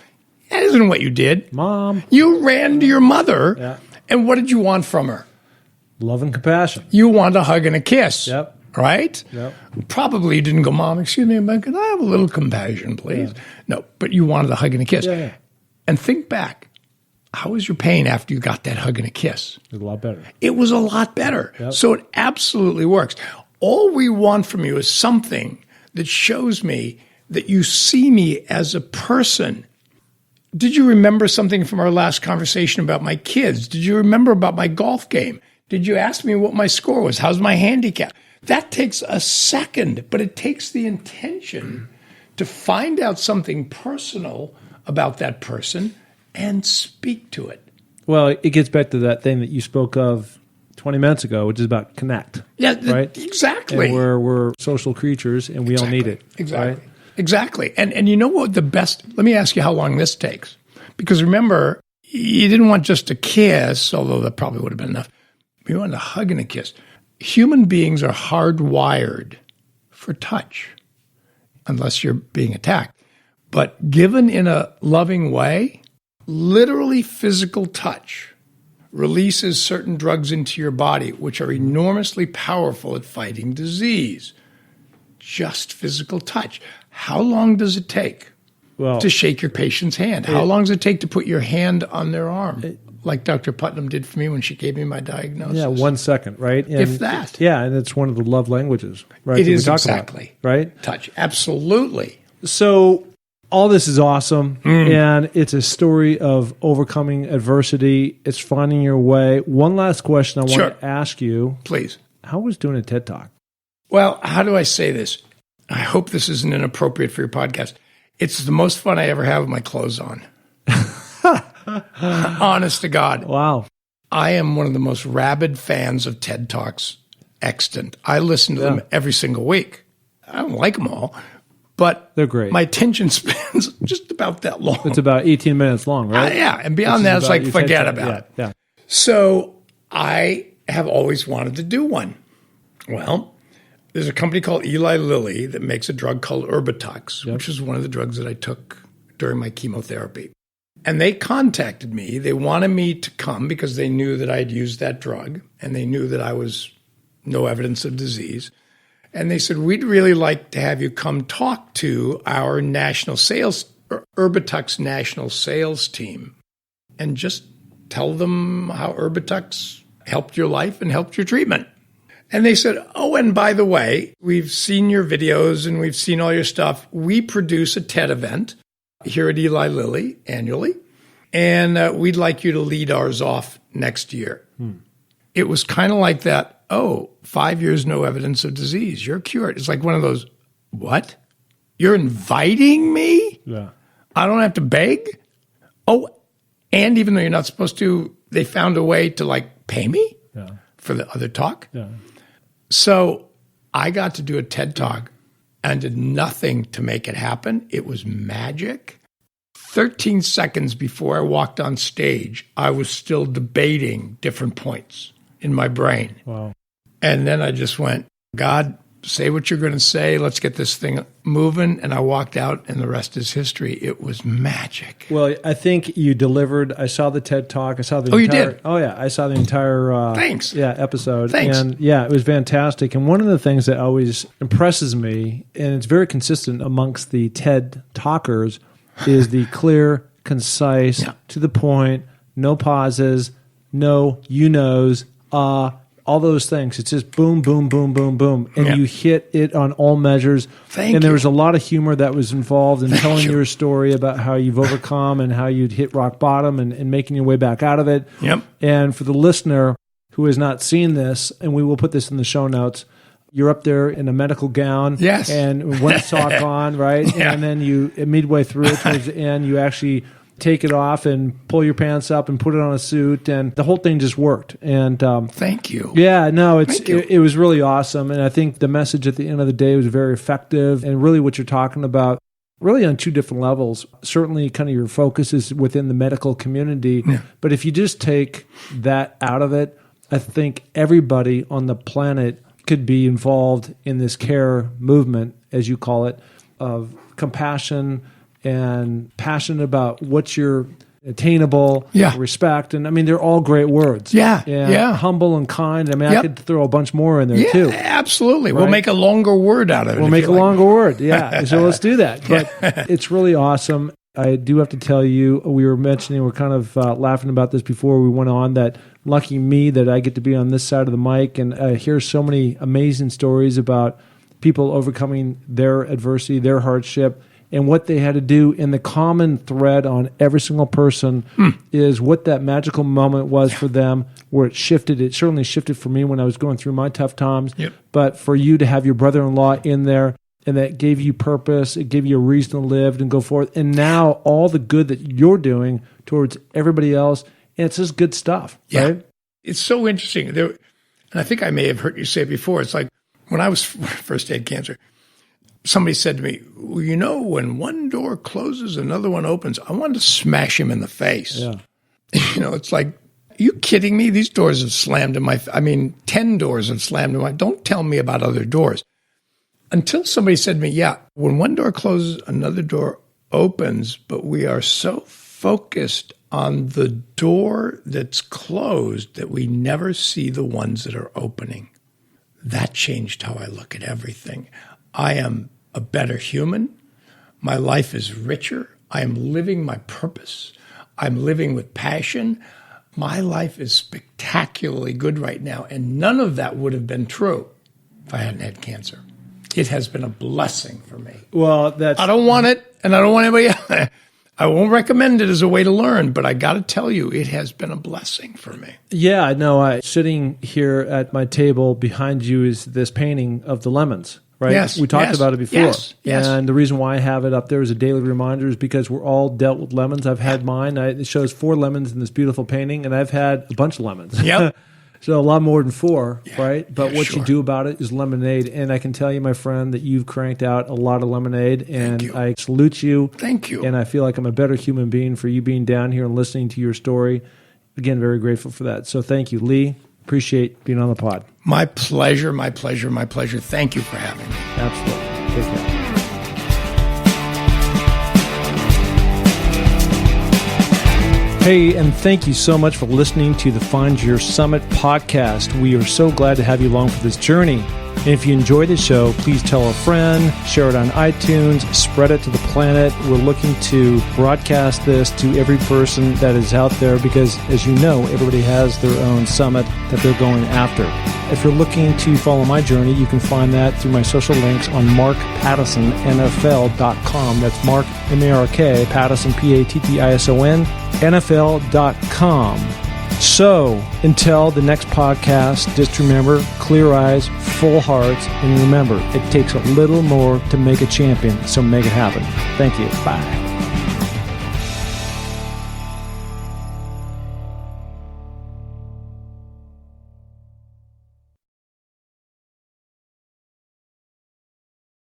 That isn't what you did. Mom. You ran to your mother, and what did you want from her? Love and compassion. You wanted a hug and a kiss. Yep. Right? Yep. Probably you didn't go, Mom, excuse me, but can I have a little compassion, please? No, but you wanted a hug and a kiss. Yeah. And think back. How was your pain after you got that hug and a kiss? It was a lot better. It was a lot better. Yep. So it absolutely works. All we want from you is something that shows me that you see me as a person. Did you remember something from our last conversation about my kids? Did you remember about my golf game? Did you ask me what my score was? How's my handicap? That takes a second, but it takes the intention to find out something personal about that person and speak to it. Well, it gets back to that thing that you spoke of 20 minutes ago, which is about connect. Yeah, right? Exactly. And we're social creatures, and we all need it. Exactly. Right? Exactly. And you know what let me ask you how long this takes. Because remember, you didn't want just a kiss, although that probably would have been enough. You wanted a hug and a kiss. Human beings are hardwired for touch, unless you're being attacked. But given in a loving way, literally physical touch releases certain drugs into your body, which are enormously powerful at fighting disease. Just physical touch. How long does it take to shake your patient's hand? How long does it take to put your hand on their arm? Like Dr. Putnam did for me when she gave me my diagnosis. Yeah, 1 second, right? And if that. Yeah, and it's one of the love languages, right? It is exactly. About, right? Touch. Absolutely. So all this is awesome, and it's a story of overcoming adversity. It's finding your way. One last question I want to ask you. Please. How was doing a TED Talk? Well, how do I say this? I hope this isn't inappropriate for your podcast. It's the most fun I ever have with my clothes on. Honest to God. Wow. I am one of the most rabid fans of TED Talks extant. I listen to them every single week. I don't like them all, but they're great. My attention span's just about that long. It's about 18 minutes long, right? Yeah, and beyond that, it's like, forget about it. Yeah. So I have always wanted to do one. Well, there's a company called Eli Lilly that makes a drug called Erbitux, which is one of the drugs that I took during my chemotherapy. And they contacted me. They wanted me to come because they knew that I had used that drug and they knew that I was no evidence of disease. And they said, we'd really like to have you come talk to our national sales, Erbitux national sales team, and just tell them how Erbitux helped your life and helped your treatment. And they said, oh, and by the way, we've seen your videos and we've seen all your stuff. We produce a TED event here at Eli Lilly annually. And we'd like you to lead ours off next year. It was kind of like that, 5 years, no evidence of disease. You're cured. It's like one of those, what? You're inviting me? Yeah. I don't have to beg? Oh, and even though you're not supposed to, they found a way to like pay me for the other talk. Yeah. So I got to do a TED Talk and did nothing to make it happen. It was magic. 13 seconds before I walked on stage, I was still debating different points in my brain. Wow. And then I just went, God, say what you're going to say. Let's get this thing moving. And I walked out, and the rest is history. It was magic. Well, I think you delivered. I saw the TED Talk. I saw the you entire, did? Oh, yeah. I saw the entire Thanks. Yeah, episode. Thanks. And yeah, it was fantastic. And one of the things that always impresses me, and it's very consistent amongst the TED Talkers, is the clear, concise, to the point, no pauses, no you-knows, all those things. It's just boom, boom, boom, boom, boom. And you hit it on all measures. And there was a lot of humor that was involved in telling your story about how you've overcome and how you'd hit rock bottom and making your way back out of it. Yep. And for the listener who has not seen this, and we will put this in the show notes, you're up there in a medical gown. Yes. And one sock on, right? Yeah. And then you, midway through it, towards the end, you actually take it off and pull your pants up and put it on a suit, and the whole thing just worked. And thank you. Yeah, no, it was really awesome, and I think the message at the end of the day was very effective. And really, what you're talking about, really on two different levels. Certainly, kind of your focus is within the medical community, but if you just take that out of it, I think everybody on the planet could be involved in this care movement, as you call it, of compassion and passionate about what's your attainable, respect. And I mean, they're all great words. Humble and kind. I mean, I could throw a bunch more in there too. Absolutely. Right? We'll make a longer word out of it. We'll make a longer word. Yeah. So let's do that. But it's really awesome. I do have to tell you, we were mentioning, we're kind of laughing about this before we went on, that lucky me that I get to be on this side of the mic and hear so many amazing stories about people overcoming their adversity, their hardship, and what they had to do. And the common thread on every single person is what that magical moment was for them, where it shifted. It certainly shifted for me when I was going through my tough times. But for you to have your brother-in-law in there, and that gave you purpose, it gave you a reason to live and go forth. And now all the good that you're doing towards everybody else, and it's just good stuff, right? It's so interesting. And I think I may have heard you say it before. It's like when I was first had cancer, somebody said to me, well, you know, when one door closes, another one opens. I wanted to smash him in the face. You know, it's like, are you kidding me? These doors have slammed in my, 10 doors have slammed in my, don't tell me about other doors. Until somebody said to me, when one door closes, another door opens, but we are so focused on the door that's closed that we never see the ones that are opening. That changed how I look at everything. I am a better human. My life is richer. I am living my purpose. I'm living with passion. My life is spectacularly good right now, and none of that would have been true if I hadn't had cancer. It has been a blessing for me. Well, I don't want it, and I don't want anybody else. I won't recommend it as a way to learn, but I got to tell you, it has been a blessing for me. Yeah, I know. Sitting here at my table behind you is this painting of the lemons, right? Yes. We talked about it before. Yes. And the reason why I have it up there as a daily reminder is because we're all dealt with lemons. I've had mine. It shows 4 lemons in this beautiful painting, and I've had a bunch of lemons. Yep. So a lot more than 4, right? But what you do about it is lemonade. And I can tell you, my friend, that you've cranked out a lot of lemonade. And I salute you. Thank you. And I feel like I'm a better human being for you being down here and listening to your story. Again, very grateful for that. So thank you, Lee. Appreciate being on the pod. My pleasure, my pleasure, my pleasure. Thank you for having me. Absolutely. Take care. Hey, and thank you so much for listening to the Find Your Summit podcast. We are so glad to have you along for this journey. And if you enjoy the show, please tell a friend, share it on iTunes, spread it to the planet. We're looking to broadcast this to every person that is out there because, as you know, everybody has their own summit that they're going after. If you're looking to follow my journey, you can find that through my social links on markpattisonnfl.com. That's Mark, M-A-R-K, Pattison, P-A-T-T-I-S-O-N, NFL.com. So, until the next podcast, just remember, clear eyes, full hearts, and remember, it takes a little more to make a champion, so make it happen. Thank you. Bye.